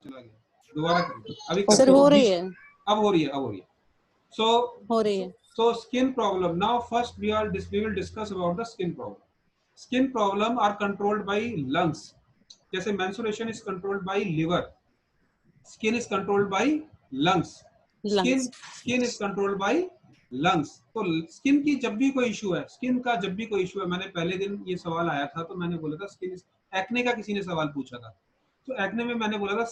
चला गया, दोबारा करें अभी सर हो रही है, अब हो रही है। So हो रही है। so skin problem. Now first we will discuss about the skin problem. Skin problem are controlled by lungs. जैसे menstruation is controlled by liver, skin is controlled by lungs. Lungs. Skin is controlled by lungs. तो skin की जब भी कोई issue है, skin का जब भी कोई इशू है, मैंने पहले दिन ये सवाल आया था तो मैंने बोला था स्किन, एक्ने का किसी ने सवाल पूछा था, तो एक्ने में मैंने बोला था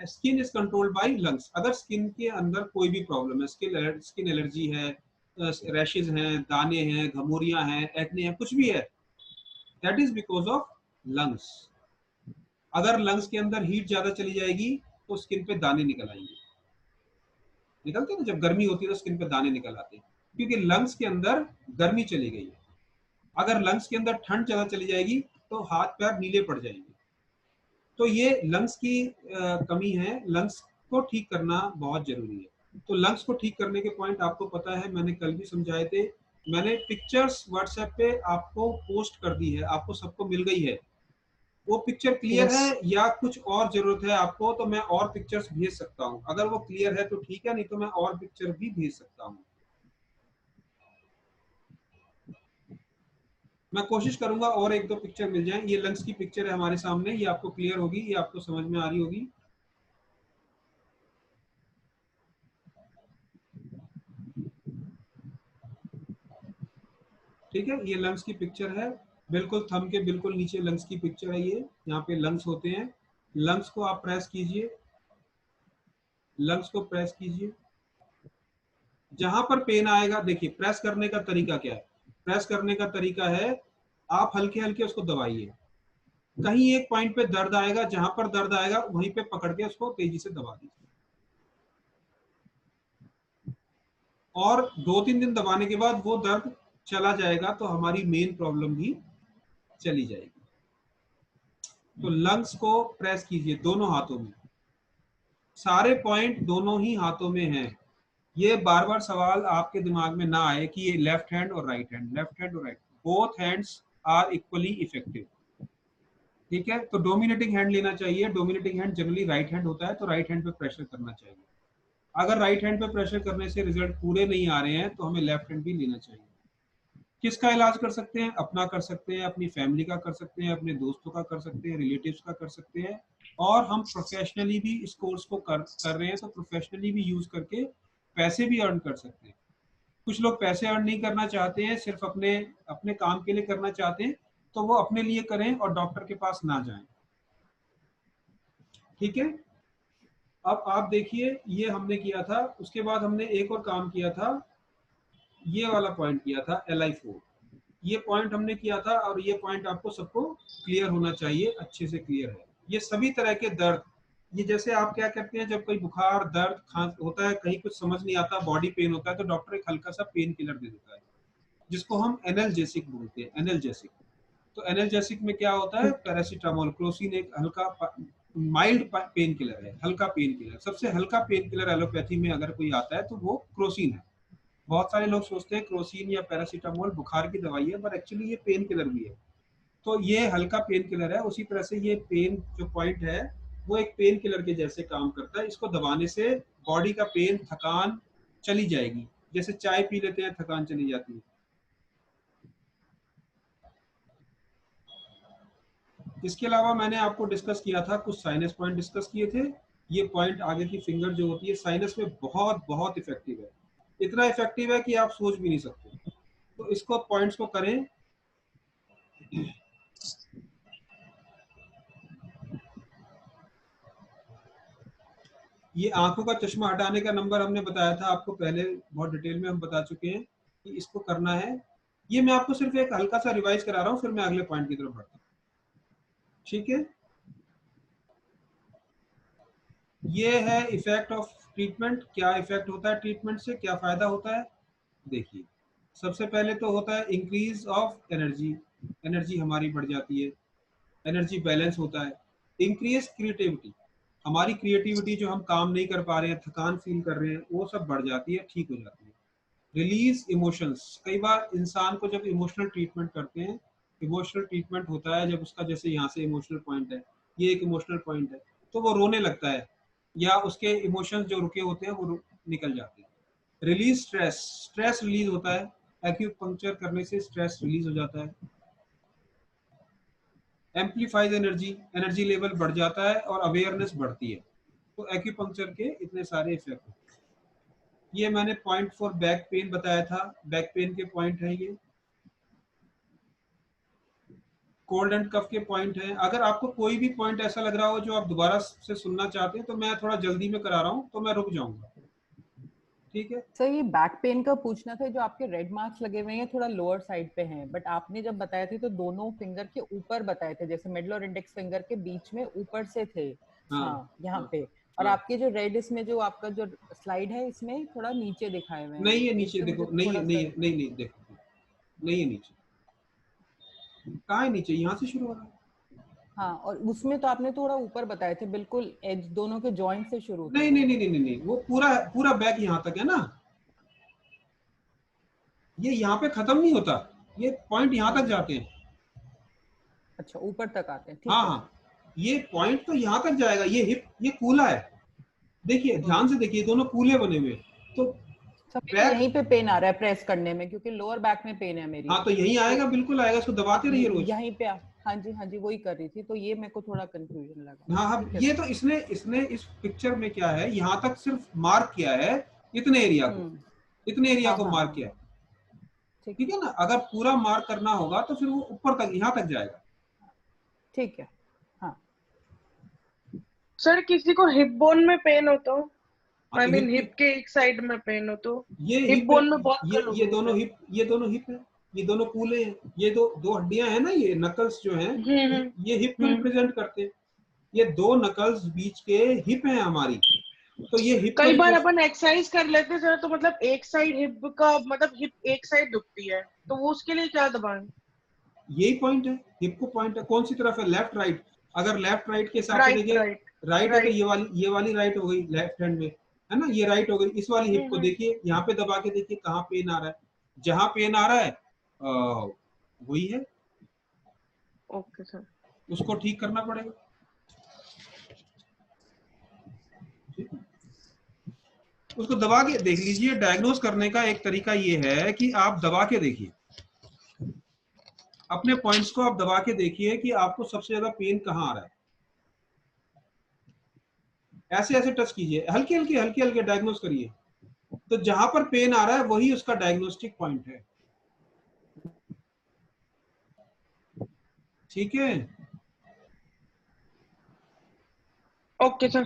skin is controlled by lungs. अगर स्किन के अंदर कोई भी प्रॉब्लम है, स्किन एलर्जी है, रैशेज हैं, दाने हैं, घमोरियां हैं, एक्ने है, कुछ भी है, that is because of lungs. अगर लंग्स के अंदर हीट ज्यादा चली जाएगी तो स्किन पे दाने निकल आएंगे, निकलते हैं ना, जब गर्मी होती है तो स्किन पे दाने निकल आते हैं, क्योंकि लंग्स के अंदर गर्मी चली गई है। अगर लंग्स के अंदर ठंड ज्यादा चली जाएगी तो हाथ पैर नीले पड़ जाएंगे। तो ये लंग्स की कमी है, लंग्स को ठीक करना बहुत जरूरी है। तो लंग्स को ठीक करने के पॉइंट आपको पता है, मैंने कल भी समझाए थे, मैंने पिक्चर्स व्हाट्सएप पे आपको पोस्ट कर दी है, आपको सबको मिल गई है। वो पिक्चर क्लियर यस। है या कुछ और जरूरत है आपको, तो मैं और पिक्चर्स भेज सकता हूँ। अगर वो क्लियर है तो ठीक है, नहीं तो मैं और पिक्चर भी भेज सकता हूँ। मैं कोशिश करूंगा और एक दो पिक्चर मिल जाए। ये लंग्स की पिक्चर है हमारे सामने, ये आपको क्लियर होगी, ये आपको समझ में आ रही होगी। ठीक है, ये लंग्स की पिक्चर है, बिल्कुल थंब के बिल्कुल नीचे लंग्स की पिक्चर है। ये यहाँ पे लंग्स होते हैं, लंग्स को आप प्रेस कीजिए, लंग्स को प्रेस कीजिए, जहां पर पेन आएगा, देखिए प्रेस करने का तरीका क्या है। प्रेस करने का तरीका है, आप हल्के हल्के उसको दबाइए, कहीं एक पॉइंट पे दर्द आएगा, जहां पर दर्द आएगा वहीं पे पकड़ के उसको तेजी से दबा दीजिए, और 2-3 दिन दबाने के बाद वो दर्द चला जाएगा तो हमारी मेन प्रॉब्लम भी चली जाएगी। तो लंग्स को प्रेस कीजिए दोनों हाथों में, सारे पॉइंट दोनों ही हाथों में हैं। ये बार बार सवाल आपके दिमाग में ना आए कि ये लेफ्ट हैंड और राइट हैंड, लेफ्ट हैंड और right, both hands are equally effective. ठीक है, तो डोमिनेटिंग हैंड लेना चाहिए। Dominating hand generally right hand होता है, तो राइट हैंड पे प्रेशर करना चाहिए। अगर राइट हैंड पे प्रेशर करने से रिजल्ट पूरे नहीं आ रहे हैं तो हमें लेफ्ट हैंड भी लेना चाहिए। किसका इलाज कर सकते हैं? अपना कर सकते हैं, अपनी फैमिली का कर सकते हैं, अपने दोस्तों का कर सकते हैं, रिलेटिव्स का कर सकते हैं, और हम प्रोफेशनली भी इस कोर्स को कर रहे हैं, तो प्रोफेशनली भी यूज करके पैसे भी अर्न कर सकते हैं। कुछ लोग पैसे अर्न नहीं करना चाहते हैं, सिर्फ अपने अपने काम के लिए करना चाहते हैं, तो वो अपने लिए करें और डॉक्टर के पास ना जाएं। ठीक है, अब आप देखिए, ये हमने किया था, उसके बाद हमने एक और काम किया था, ये वाला पॉइंट किया था LI4। ये पॉइंट हमने किया था, और ये पॉइंट आपको सबको क्लियर होना चाहिए, अच्छे से क्लियर है। ये सभी तरह के दर्द, ये जैसे आप क्या करते हैं, जब कोई बुखार दर्द खांस होता है, कहीं कुछ समझ नहीं आता, बॉडी पेन होता है, तो डॉक्टर एक हल्का सा पेन किलर दे देता है, जिसको हम एनाल्जेसिक बोलते हैं, एनाल्जेसिक। तो एनाल्जेसिक में क्या होता है, पैरासीटामोल, क्रोसिन एक हल्का माइल्ड पेन किलर है, हल्का पेन किलर। सबसे हल्का पेन किलर एलोपैथी में अगर कोई आता है तो वो क्रोसिन है। बहुत सारे लोग सोचते हैं क्रोसिन या पैरासीटामोल बुखार की दवाई है, पर एक्चुअली ये पेन किलर भी है। तो ये हल्का पेन किलर है। उसी तरह से ये पेन जो पॉइंट है वो एक पेन किलर के जैसे काम करता है। इसको दबाने से बॉडी का पेन, थकान चली जाएगी, जैसे चाय पी लेते हैं थकान चली जाती है। इसके अलावा मैंने आपको डिस्कस किया था, कुछ साइनस पॉइंट डिस्कस किए थे। ये पॉइंट आगे की फिंगर जो होती है साइनस में बहुत बहुत इफेक्टिव है, इतना इफेक्टिव है कि आप सोच भी नहीं सकते। तो इसको पॉइंट्स को करें। ये आंखों का चश्मा हटाने का नंबर हमने बताया था आपको पहले, बहुत डिटेल में हम बता चुके हैं कि इसको करना है। ये मैं आपको सिर्फ एक हल्का सा रिवाइज करा रहा हूँ, फिर मैं अगले पॉइंट की तरफ बढ़ता हूँ। ठीक है, ये है इफेक्ट ऑफ ट्रीटमेंट। क्या इफेक्ट होता है ट्रीटमेंट से, क्या फायदा होता है? देखिए, सबसे पहले तो होता है इंक्रीज ऑफ एनर्जी, एनर्जी हमारी बढ़ जाती है, एनर्जी बैलेंस होता है। इंक्रीज क्रिएटिविटी, हमारी क्रिएटिविटी, जो हम काम नहीं कर पा रहे हैं, थकान फील कर रहे हैं, वो सब बढ़ जाती है, ठीक हो जाती है। रिलीज इमोशंस, कई बार इंसान को जब इमोशनल ट्रीटमेंट करते हैं, इमोशनल ट्रीटमेंट होता है जब उसका, जैसे यहाँ से इमोशनल पॉइंट है, ये एक इमोशनल पॉइंट है, तो वो रोने लगता है या उसके इमोशंस जो रुके होते हैं वो निकल जाते हैं। रिलीज स्ट्रेस, स्ट्रेस रिलीज होता है, एक्यूपंक्चर करने से स्ट्रेस रिलीज हो जाता है। एम्पलीफाइज एनर्जी, एनर्जी लेवल बढ़ जाता है और अवेयरनेस बढ़ती है। तो एक्यूपंक्चर के इतने सारे इफेक्ट हैं। ये मैंने पॉइंट फॉर बैक पेन बताया था, बैक पेन के पॉइंट है ये। कोल्ड एंड कफ के पॉइंट हैं। अगर आपको कोई भी पॉइंट ऐसा लग रहा हो जो आप दोबारा से सुनना चाहते हैं तो मैं थोड़ा जल्दी में करा रहा हूँ तो मैं रुक जाऊंगा, ठीक है। सर ये बैक पेन का पूछना था, जो आपके रेड मार्क्स लगे हुए हैं थोड़ा लोअर साइड पे हैं, बट आपने जब बताए थे तो दोनों फिंगर के ऊपर बताए थे, जैसे मिडल और इंडेक्स फिंगर के बीच में ऊपर से थे। हाँ हाँ यहाँ हाँ पे। और हाँ। आपके जो रेड इसमें जो आपका जो स्लाइड है इसमें थोड़ा नीचे दिखाए हुए हैं नहीं वो, है तो नीचे, इससे मुझे देखो नहीं थोड़ा है, सा। नहीं देखो, नहीं है नीचे। कहाँ है नीचे? यहाँ से शुरू हो रहा है। हाँ, और उसमें तो आपने थोड़ा ऊपर बताए थे, बिल्कुल एज दोनों के जॉइंट से शुरू थे नहीं वो। नहीं नहीं नहीं नहीं नहीं, वो पूरा पूरा बैक यहाँ तक है ना, ये यहाँ पे खत्म नहीं होता, ये पॉइंट यहाँ तक जाते हैं। अच्छा ऊपर तक आते हैं, हाँ ठीक है। हाँ, ये पॉइंट तो यहाँ तक जाएगा। ये हिप, ये कूला है, देखिए ध्यान से देखिए, दोनों कूले बने हुए हैं। तो सब मेरे बैक, यहीं पे पेन आ रहा है प्रेस करने में, क्योंकि लोअर बैक में पेन है मेरी। हाँ तो यही तो आएगा, बिल्कुल आएगा, इसको दबाते रहिए रोज। यहीं पे हाँ जी वही कर रही थी, तो ये मेरे को थोड़ा कंफ्यूजन लगा। हाँ हाँ, ठीक है ये सर। तो इसने इसने इस पिक्चर में क्या है, यहाँ तक सिर्फ मार्क किया है, इतने एरिया को, हम्म। इतने एरिया हाँ को हाँ मार्क हाँ। किया है। ठीक ठीक है। है ना, अगर पूरा मार्क करना होगा तो फिर वो ऊपर तक, यहाँ तक जाएगा। ठीक है। हाँ। सर किसी को हिप बोन में पेन हो तो, हाँ आई तो मीन हिप हिप के एक साइड में पेन हो तो, ये हिप हिप है, बोन में बहुत कल ये होगी मुझे। दोनों हिप, ये दोनों हिप है, ये दोनों कूले हैं, ये दो दो हड्डियां हैं ना, ये नकल्स जो हैं, ये हिप को रिप्रेजेंट करते हैं। ये दो नकल्स बीच के हिप हैं हमारी, तो ये हिप को कई बार अपन एक्सरसाइज कर लेते सर, तो मतलब एक साइड हिप का मतलब हिप एक साइड दुखती है, तो वो उसके लिए क्या दबाएं? यही पॉइंट है, हिप को पॉइंट है, कौन सी तरफ है, लेफ्ट राइट। अगर लेफ्ट राइट के हिसाब से राइट देखिए, राइट राइट है तो राइट। ये वाली राइट हो गई लेफ्ट हैंड में, है ना, ये राइट हो गई। इस वाली हिप को देखिए, यहाँ पे दबा के देखिए कहाँ पेन आ रहा है, जहां पेन आ रहा है वही है, ओके सर। उसको ठीक करना पड़ेगा। उसको दबा के देख लीजिए। डायग्नोज करने का एक तरीका ये है कि आप दबा के देखिए, अपने पॉइंट्स को आप दबा के देखिए कि आपको सबसे ज्यादा पेन कहाँ आ रहा है। ऐसे ऐसे टच कीजिए, हल्के हल्के हल्के हल्के डायग्नोज करिए, तो जहां पर पेन आ रहा है वही उसका डायग्नोस्टिक पॉइंट है। ठीक है, ओके सर।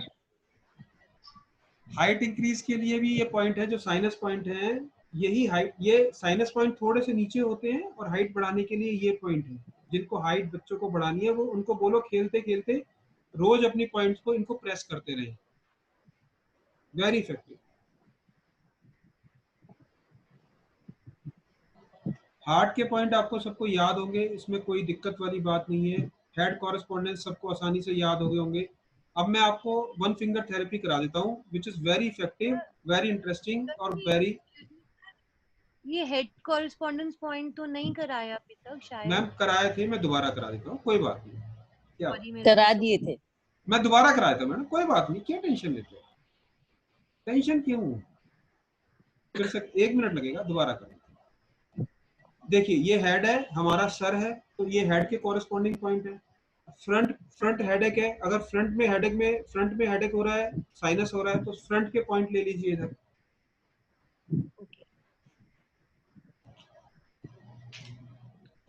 हाइट इंक्रीज के लिए भी ये पॉइंट है, जो साइनस पॉइंट है, यही हाइट, ये साइनस पॉइंट थोड़े से नीचे होते हैं, और हाइट बढ़ाने के लिए ये पॉइंट है। जिनको हाइट बच्चों को बढ़ानी है वो उनको बोलो खेलते खेलते रोज अपनी पॉइंट्स को इनको प्रेस करते रहे, वेरी इफेक्टिव। हार्ट के पॉइंट आपको सबको याद होंगे, इसमें कोई दिक्कत वाली बात नहीं है। हेड कॉरेस्पॉन्डेंस सबको आसानी से याद हो गए होंगे। अब मैं आपको वन फिंगर थेरेपी करा देता हूँ, which is very effective, very interesting और वेरी। ये हेड कॉरेस्पॉन्डेंस पॉइंट तो नहीं कराया अभी तक शायद। मैम कराए थे, मैं दोबारा करा देता हूँ, कोई बात नहीं। क्या सॉरी मेरा करा मिस हो दिए थे। मैं दोबारा कराया था मैडम, कोई बात नहीं, क्या टेंशन लेते हो, टेंशन क्यों? फिर से 1 मिनट लगेगा, दोबारा करें। देखिए ये हेड है, हमारा सर है, तो ये हेड के कॉरेस्पॉन्डिंग पॉइंट है। फ्रंट, फ्रंट हेडेक है, अगर फ्रंट में हेडेक हो रहा है, साइनस हो रहा है, तो फ्रंट के पॉइंट ले लीजिए इधर। ओके।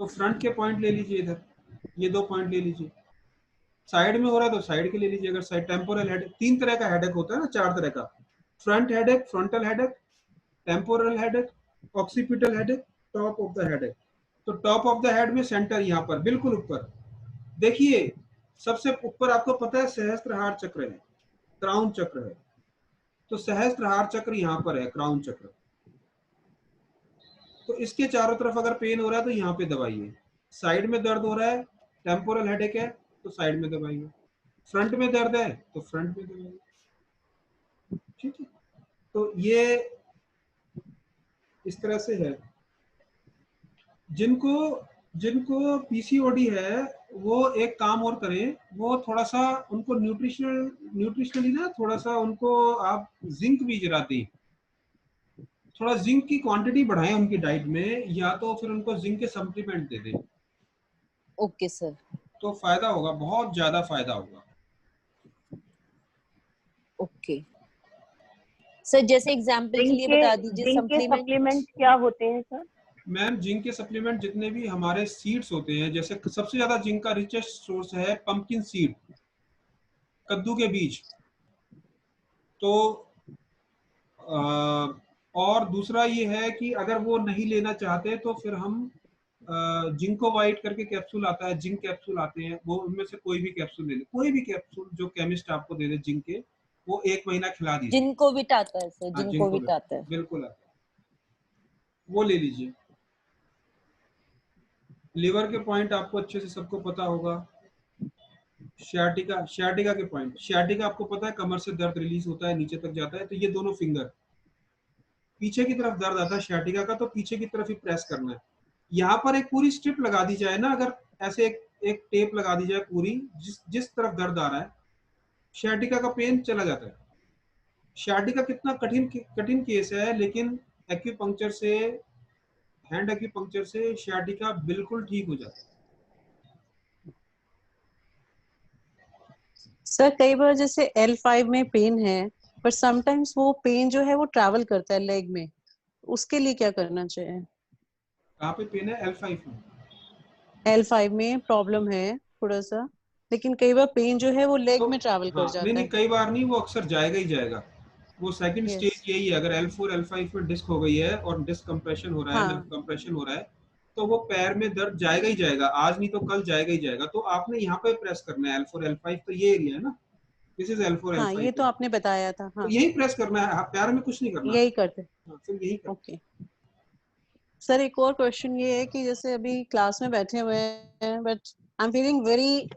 तो फ्रंट के पॉइंट ले लीजिए इधर, ये 2 पॉइंट ले लीजिए। साइड में हो रहा है तो साइड के ले लीजिए। अगर साइड, टेम्पोरल हेडेक, 3 तरह का हेडेक होता है ना, 4 तरह का। Front headache, frontal headache, temporal headache, occipital headache, top of the headache. तो टॉप ऑफ द हेड में सेंटर, यहाँ पर बिल्कुल ऊपर देखिए, सबसे ऊपर आपको पता है सहस्त्रहार चक्र है, क्राउन चक्र है। तो सहस्त्रहार चक्र यहाँ पर है, क्राउन चक्र। तो इसके चारों तरफ अगर पेन हो रहा है तो यहाँ पे दबाइए। साइड में दर्द हो रहा है, टेम्पोरल हेडेक है, तो साइड में दबाइए। फ्रंट में दर्द है तो फ्रंट में दबाइए। ठीक है, तो ये इस तरह से है। जिनको जिनको पीसीओडी है वो एक काम और करें, वो थोड़ा सा उनको न्यूट्रिशनली ना थोड़ा सा उनको आप जिंक भी जरा दें, थोड़ा जिंक की क्वांटिटी बढ़ाएं उनकी डाइट में, या तो फिर उनको जिंक के सप्लीमेंट दे दें, ओके सर। तो फायदा होगा, बहुत ज्यादा फायदा होगा। ओके सर, जैसे एग्जांपल के लिए बता दीजिए जिंक के सप्लीमेंट। सप्लीमेंट क्या होते हैं सर? मैम जिंक के सप्लीमेंट जितने भी हमारे सीड्स होते हैं, जैसे सबसे ज्यादा जिंक का रिचेस्ट सोर्स है पंपकिन सीड, कद्दू के बीज। तो और दूसरा ये है कि अगर वो नहीं लेना चाहते तो फिर हम जिंको वाइट करके कैप्सूल आता है, जिंक कैप्सूल आते हैं, वो उनमें से कोई भी कैप्सूल ले ले, कोई भी कैप्सूल जो केमिस्ट आपको दे दे जिंक के, वो 1 महीना खिला दीजिए। जिनको भी आता है सर, हाँ, जिनको भी आता है। बिल्कुल आता है, वो ले लीजिए। लिवर के पॉइंट आपको अच्छे से सबको पता होगा। शियाटिका के पॉइंट, शियाटिका आपको पता है कमर से दर्द रिलीज होता है, नीचे तक जाता है, तो ये दोनों फिंगर पीछे की तरफ दर्द आता है शियाटिका का, तो पीछे की तरफ ही प्रेस करना है। यहाँ पर एक पूरी स्ट्रिप लगा दी जाए ना, अगर ऐसे एक टेप लगा दी जाए पूरी, जिस तरफ दर्द आ रहा है, शियाटिका का पेन चला जाता है। शियाटिका कितना कठिन केस है, लेकिन एक्यूपंक्चर से, हैंड एक्यूपंक्चर से शियाटिका बिल्कुल ठीक हो जाता है। सर कई बार जैसे L5 में पेन है, पर समटाइम्स वो पेन जो है वो ट्रैवल करता है लेग में, उसके लिए क्या करना चाहिए? कहाँ पे पेन है? L5 में। L5 में प्रॉब्लम है थोड़ा सा, लेकिन कई बार पेन जो है वो लेग में ट्रैवल कर जाता नहीं है। कई बार नहीं, वो अक्सर जाएगा ही जाएगा। वो सेकंड Yes. स्टेज यही है, अगर L4 L5 में डिस्क हो गई है और डिस्क कंप्रेशन हो रहा है, हाँ। नर्व कंप्रेशन हो रहा है, तो वो पैर में दर्द जाएगा ही जाएगा, आज नहीं तो कल जाएगा ही जाएगा। तो आपने यहाँ पे प्रेस करना है L4 L5, तो ये एरिया है ना, दिस इज L4 हाँ, L5 ये तो आपने बताया था। तो हाँ, यही प्रेस करना है, पैर में कुछ नहीं करना। यही करते। फिर यही करना। ओके सर, एक और क्वेश्चन ये है कि जैसे अभी क्लास में बैठे हुए हैं, but I am feeling very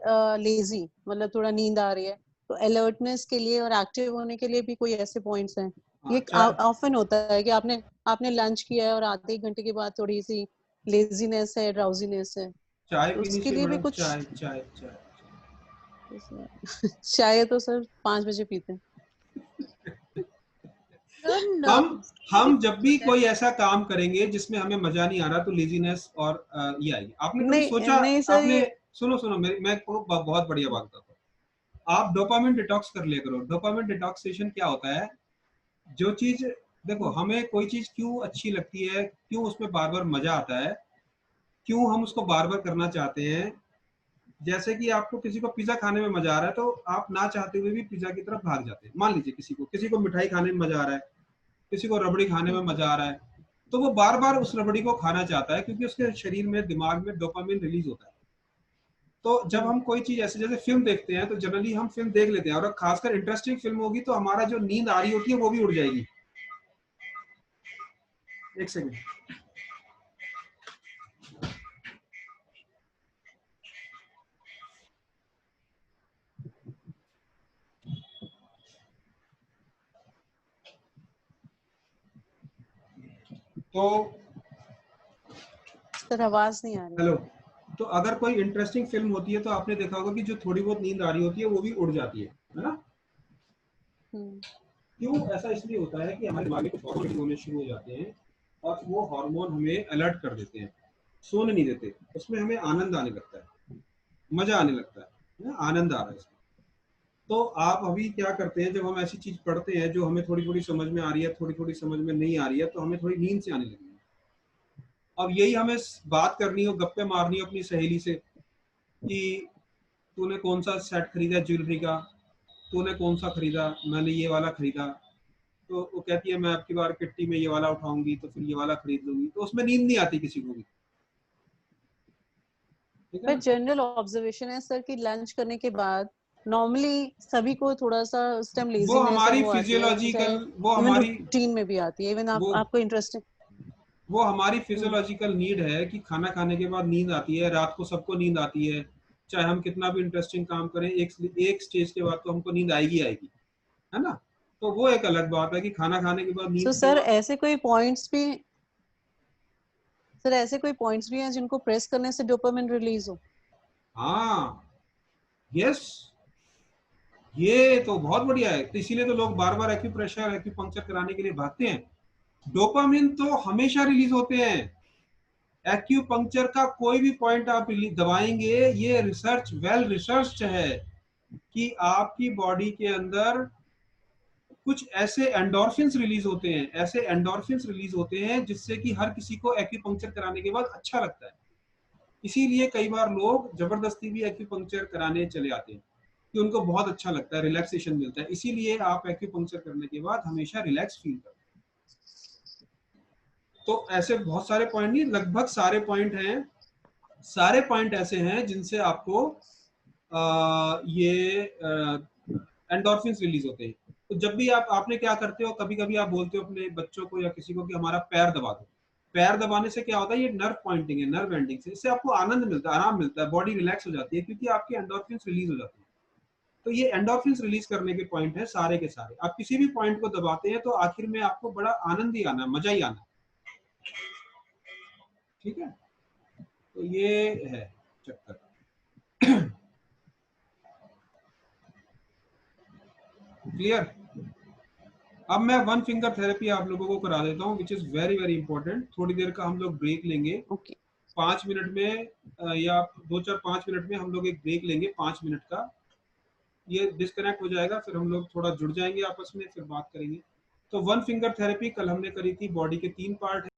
lazy, मतलब थोड़ा नींद आ रही है, तो अलर्टनेस के लिए और एक्टिव होने के लिए भी कोई ऐसे पॉइंट्स हैं? ये ऑफन होता है कि आपने लंच किया है और आधे एक घंटे के बाद थोड़ी सी लेजीनेस है, ड्राउजीनेस है, चाय तो पीनी उसके चाहिए लिए भी मैडम, कुछ? चाय चाय चाय चाय तो सर 5 बजे पीते हैं। हम जब भी कोई ऐसा काम करेंगे जिसमें हमें मजा नहीं आ रहा, तो लेजीनेस और ये आएगी। आपने कभी सोचा? नहीं सर, आपने सुनो मैं बहुत बढ़िया बात बताता हूँ। आप डोपामिन डिटॉक्स कर लिया करो। डोपामिन डिटॉक्सेशन क्या होता है? जो चीज, देखो हमें कोई चीज क्यों अच्छी लगती है, क्यों उसमें बार बार मजा आता है, क्यों हम उसको बार बार करना चाहते हैं। जैसे कि आपको किसी को पिज्जा खाने में मजा आ रहा है, तो आप ना चाहते हुए भी पिज्जा की तरफ भाग जाते हैं। मान लीजिए किसी को मिठाई खाने में मजा आ रहा है, किसी को रबड़ी खाने में मजा आ रहा है, तो वो बार बार उस रबड़ी को खाना चाहता है, क्योंकि उसके शरीर में, दिमाग में डोपामिन रिलीज होता है। तो जब हम कोई चीज ऐसे, जैसे फिल्म देखते हैं, तो जनरली हम फिल्म देख लेते हैं, और खासकर इंटरेस्टिंग फिल्म होगी तो हमारा जो नींद आ रही होती है वो भी उड़ जाएगी। एक सेकंड। तो सर आवाज नहीं आ रही। हेलो, तो अगर कोई इंटरेस्टिंग फिल्म होती है तो आपने देखा होगा कि जो थोड़ी बहुत नींद आ रही होती है वो भी उड़ जाती है ना? क्यों ऐसा? इसलिए होता है कि हमारे दिमाग में कुछ हार्मोन होने शुरू हो जाते हैं, और वो हार्मोन हमें अलर्ट कर देते हैं, सोने नहीं देते। उसमें हमें आनंद आने लगता है, मजा आने लगता है ना, आनंद आ रहा है इसमें। तो आप अभी क्या करते हैं, जब हम ऐसी चीज पढ़ते हैं जो हमें थोड़ी थोड़ी समझ में आ रही है, थोड़ी थोड़ी समझ में नहीं आ रही है, तो हमें थोड़ी नींद से आने लगी है। अब यही हमें बात करनी हो, गप्पे मारनी हो अपनी सहेली से कि तूने कौन सा सेट खरीदा ज्वेलरी का, तूने कौन सा खरीदा, मैंने ये वाला खरीदा, तो वो कहती है मैं आपकी बार किट्टी में ये वाला उठाऊंगी, तो फिर ये वाला खरीद लूंगी, तो उसमें नींद नहीं आती किसी को भी। पर जनरल ऑब्जर्वेशन है सर कि लंच करने के बाद नॉर्मली सभी को थोड़ा सा उस टाइम लेजीनेस वो हमारी फिजियोलॉजिकल, वो हमारी रूटीन में भी आती है, इवन आपको इंटरेस्टिंग, वो हमारी फिजियोलॉजिकल नीड है कि खाना खाने के बाद नींद आती है। रात को सबको नींद आती है, चाहे हम कितना भी इंटरेस्टिंग काम करें, एक स्टेज के बाद तो हमको नींद आएगी है ना? तो वो एक अलग बात है कि खाना खाने के बाद नींद। सर ऐसे कोई पॉइंट्स भी, सर ऐसे कोई पॉइंट्स भी हैं जिनको प्रेस करने से डोपामिन रिलीज हो? हाँ, यस, ये तो बहुत बढ़िया है। तो इसीलिए तो लोग बार बार एक्यूप्रेशर एक्यूपंक्चर कराने के लिए भागते हैं। डोपामिन तो हमेशा रिलीज होते हैं। एक्यूपंक्चर का कोई भी पॉइंट आप दबाएंगे, ये रिसर्च वेल रिसर्च है कि आपकी बॉडी के अंदर कुछ ऐसे एंडोर्फिन्स रिलीज होते हैं, ऐसे एंडोर्फिन्स रिलीज होते हैं जिससे कि हर किसी को एक्यूपंक्चर कराने के बाद अच्छा लगता है। इसीलिए कई बार लोग जबरदस्ती भी एक्यूपंक्चर कराने चले आते हैं कि उनको बहुत अच्छा लगता है, रिलैक्सेशन मिलता है। इसीलिए आप एक्यूपंक्चर करने के बाद हमेशा रिलैक्स फील करते हैं। तो ऐसे बहुत सारे पॉइंट नहीं, लगभग सारे पॉइंट हैं, सारे पॉइंट ऐसे हैं जिनसे आपको ये एंडोर्फिन्स रिलीज होते हैं। तो जब भी आपने क्या करते हो, कभी कभी आप बोलते हो अपने बच्चों को या किसी को कि हमारा पैर दबा दो। पैर दबाने से क्या होता है, ये नर्व पॉइंटिंग है, नर्व एंडिंग से, इससे आपको आनंद मिलता है, आराम मिलता है, बॉडी रिलैक्स हो जाती है क्योंकि आपकी एंडोर्फिन्स रिलीज हो जाती है। तो ये एंडोर्फिन्स रिलीज करने के पॉइंट है सारे के सारे। आप किसी भी पॉइंट को दबाते हैं तो आखिर में आपको बड़ा आनंद ही आना, मजा ही आना। ठीक है, तो ये है चक्कर। क्लियर? अब मैं वन फिंगर थेरेपी आप लोगों को करा देता हूँ, which is very very important. थोड़ी देर का हम लोग ब्रेक लेंगे, ओके 5 मिनट में या 2-4-5 मिनट में हम लोग एक ब्रेक लेंगे 5 मिनट का। ये डिस्कनेक्ट हो जाएगा, फिर हम लोग थोड़ा जुड़ जाएंगे आपस में, फिर बात करेंगे। तो वन फिंगर थेरेपी कल हमने करी थी, बॉडी के 3 पार्ट